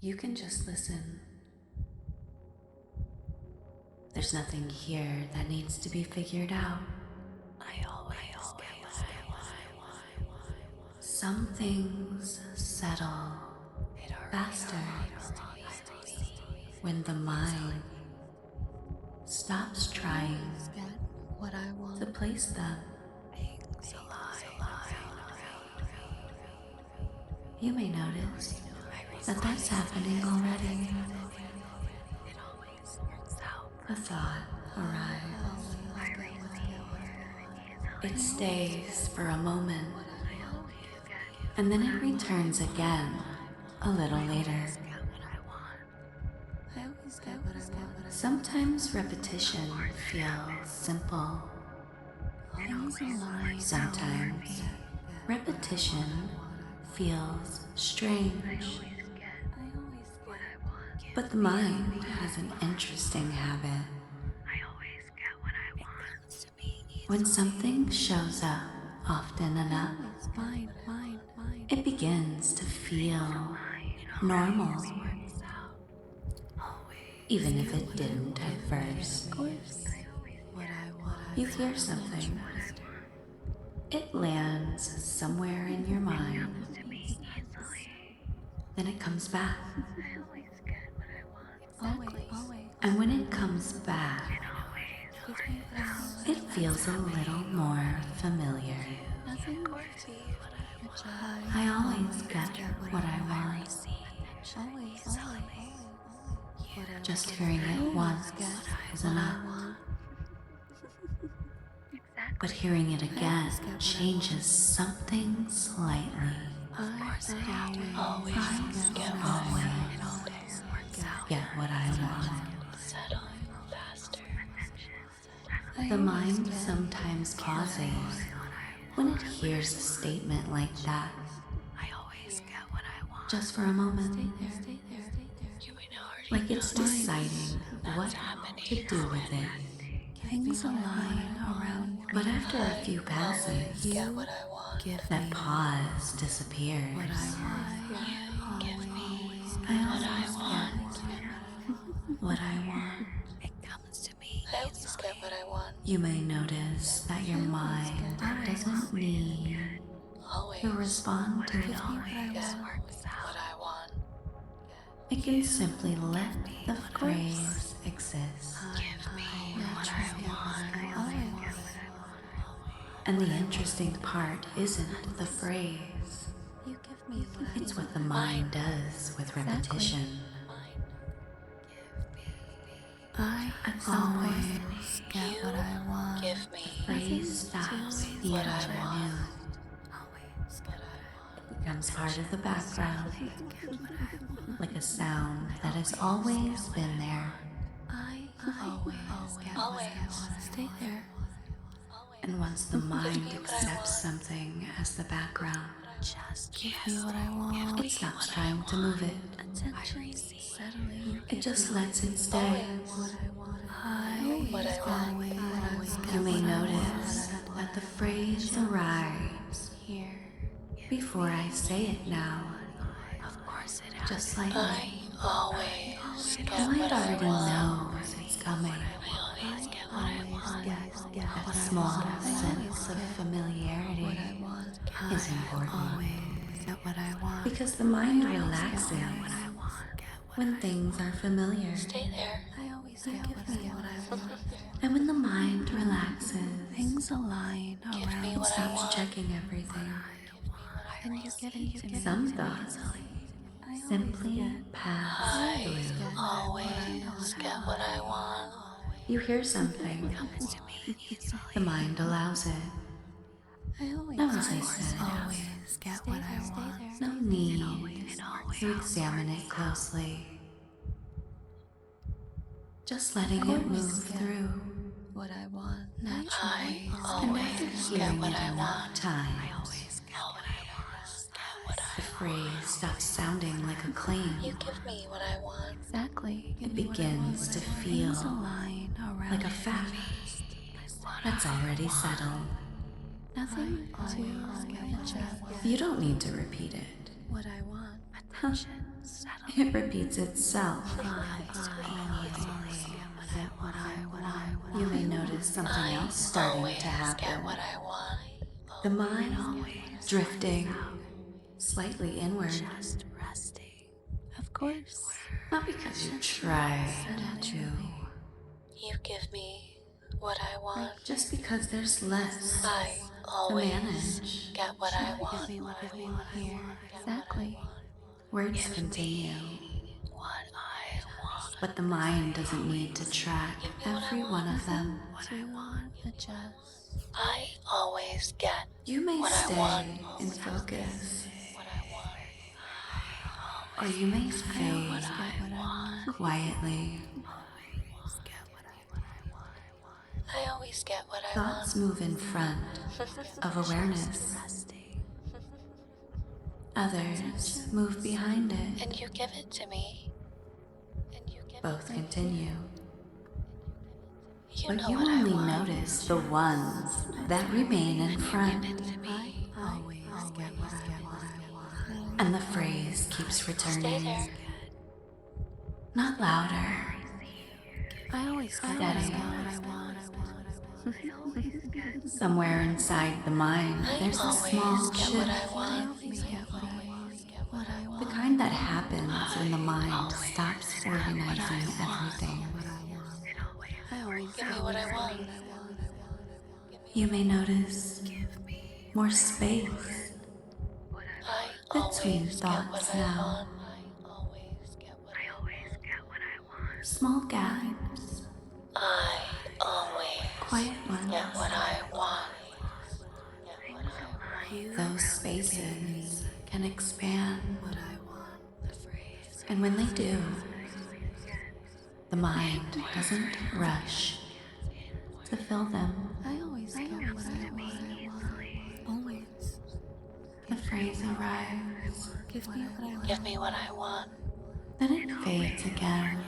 You can just listen. There's nothing here that needs to be figured out. I always get what I want. Some things settle faster when the mind stops trying to place them. You may notice that that's happening already. A thought arrives. It stays for a moment, and then it returns again a little later. Sometimes repetition feels simple. Sometimes repetition feels strange. But the mind has an interesting habit. When something shows up often enough, it begins to feel normal, even if it didn't at first. You hear something. It lands somewhere in your mind. Then it comes back. And when it comes back, it feels a little more familiar. I always get what I want. Just hearing it once is enough. But hearing it again changes something slightly. I always get what I want. The mind sometimes pauses when it hears a statement like that. Just for a moment. Like it's deciding what to do with it. Things align around. But after a few passes, that pause disappears. What I want. It comes to me. I always get what I want. You may notice that your mind doesn't need to respond to it. It can simply let the phrase exist. Give me what I want. And the interesting part isn't the phrase. It's what the mind does with repetition. I always get what I want. Give me the phrase stops being what I want. It becomes part of the background, like a sound that has always been there. I always get what I want. Stay there. And once the mind accepts something as the background, just give me what I want. It stops trying to move it. It just lets it stay. You may notice that the phrase arrives here before I say it now. Of course it happens. Just like I always get what I want. The mind already knows it's coming. That small sense of familiarity is important. Because the mind relaxes when things are familiar. Stay there. I always get what I want. And when the mind relaxes, things align around. It stops checking everything. Some thoughts simply pass through. I always get what I want. You hear something. The mind allows it. No, as I said, always get what I want. No need to examine it closely. Just letting it move through what I want naturally. And after hearing it enough times, the phrase stops sounding like a claim. You give me what I want. Exactly. It begins to feel like a fact that's already settled. Nothing to adjust. You don't need to repeat it. What I want. It repeats itself. I always get what I want. You may notice something else starting to happen. The mind drifting slightly inward. Just resting. Of course. Not because you tried to. You give me what I want. Just because there's less to manage. Get what I want. Give me what I want here. Exactly. Words continue. What I want. But the mind doesn't need to track every one of them. To adjust. I always get you may what stay I want. In focus. What I want. Or you may fade quietly. I always get what I want. Thoughts move in front of awareness. Others move behind it. And you give it to me. Both continue. But you only notice the ones that remain in front. I always get what I want. And the phrase keeps returning. Not louder. I always get what I want. Somewhere inside the mind, there's a small shift. The kind that happens when the mind stops organizing everything. Give me what I want. You may notice more space between thoughts now. Small gaps. I always quiet ones. Get what I want. Those spaces can expand. And when they do, the mind doesn't rush to fill them. I always get what I want. Always. The phrase arrives. Give me what I want. Give me what I want. Then it fades again.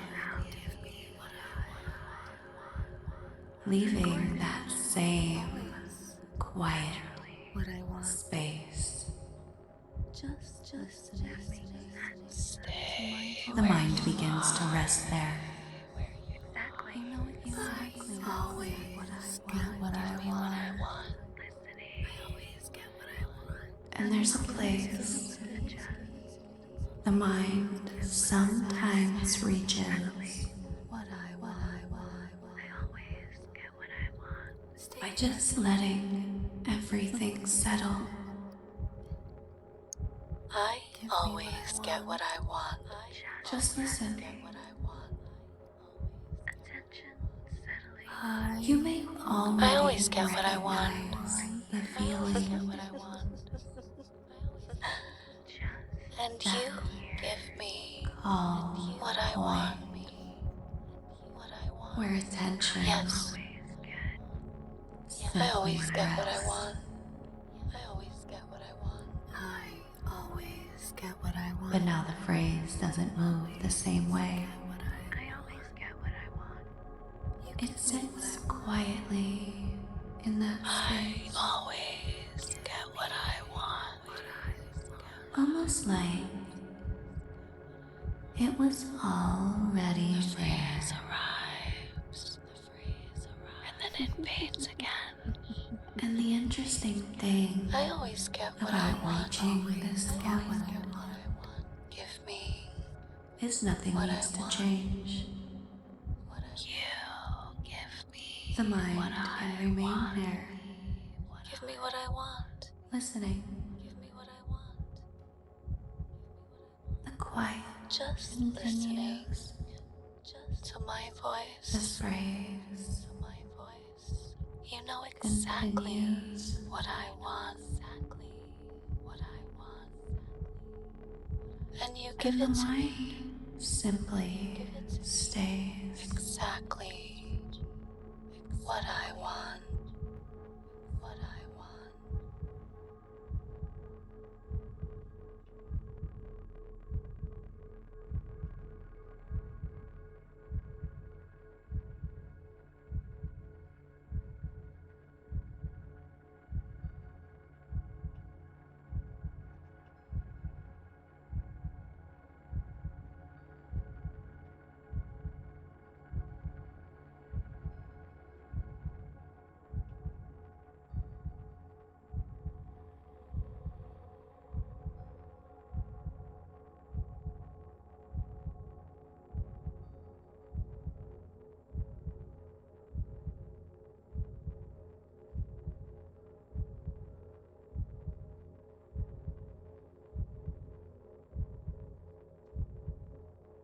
Leaving that same quiet space. Just stay. The mind begins to rest there. Exactly. Always get what I want. And there's a place the mind sometimes reaches. By just letting everything settle. I always get what I want. Just listen. You may always get what I want. The feeling. And you give me what I want. Where attention. Yes. I always get what I want. I always get what I want. I always get what I want. But now the phrase doesn't move the same way. I always get what I want. It sits quietly in that space. I always get what I want. Almost like it was already there. And then it fades again. And the interesting thing I always get what about watching this gap give me is nothing needs to change. You give me the mind can remain there. Give me what I want. Listening. Give me what I want. The quiet. Just listening. Just to my voice. The phrase. You know exactly what I want. And you give it to me. Simply stays exactly what I want.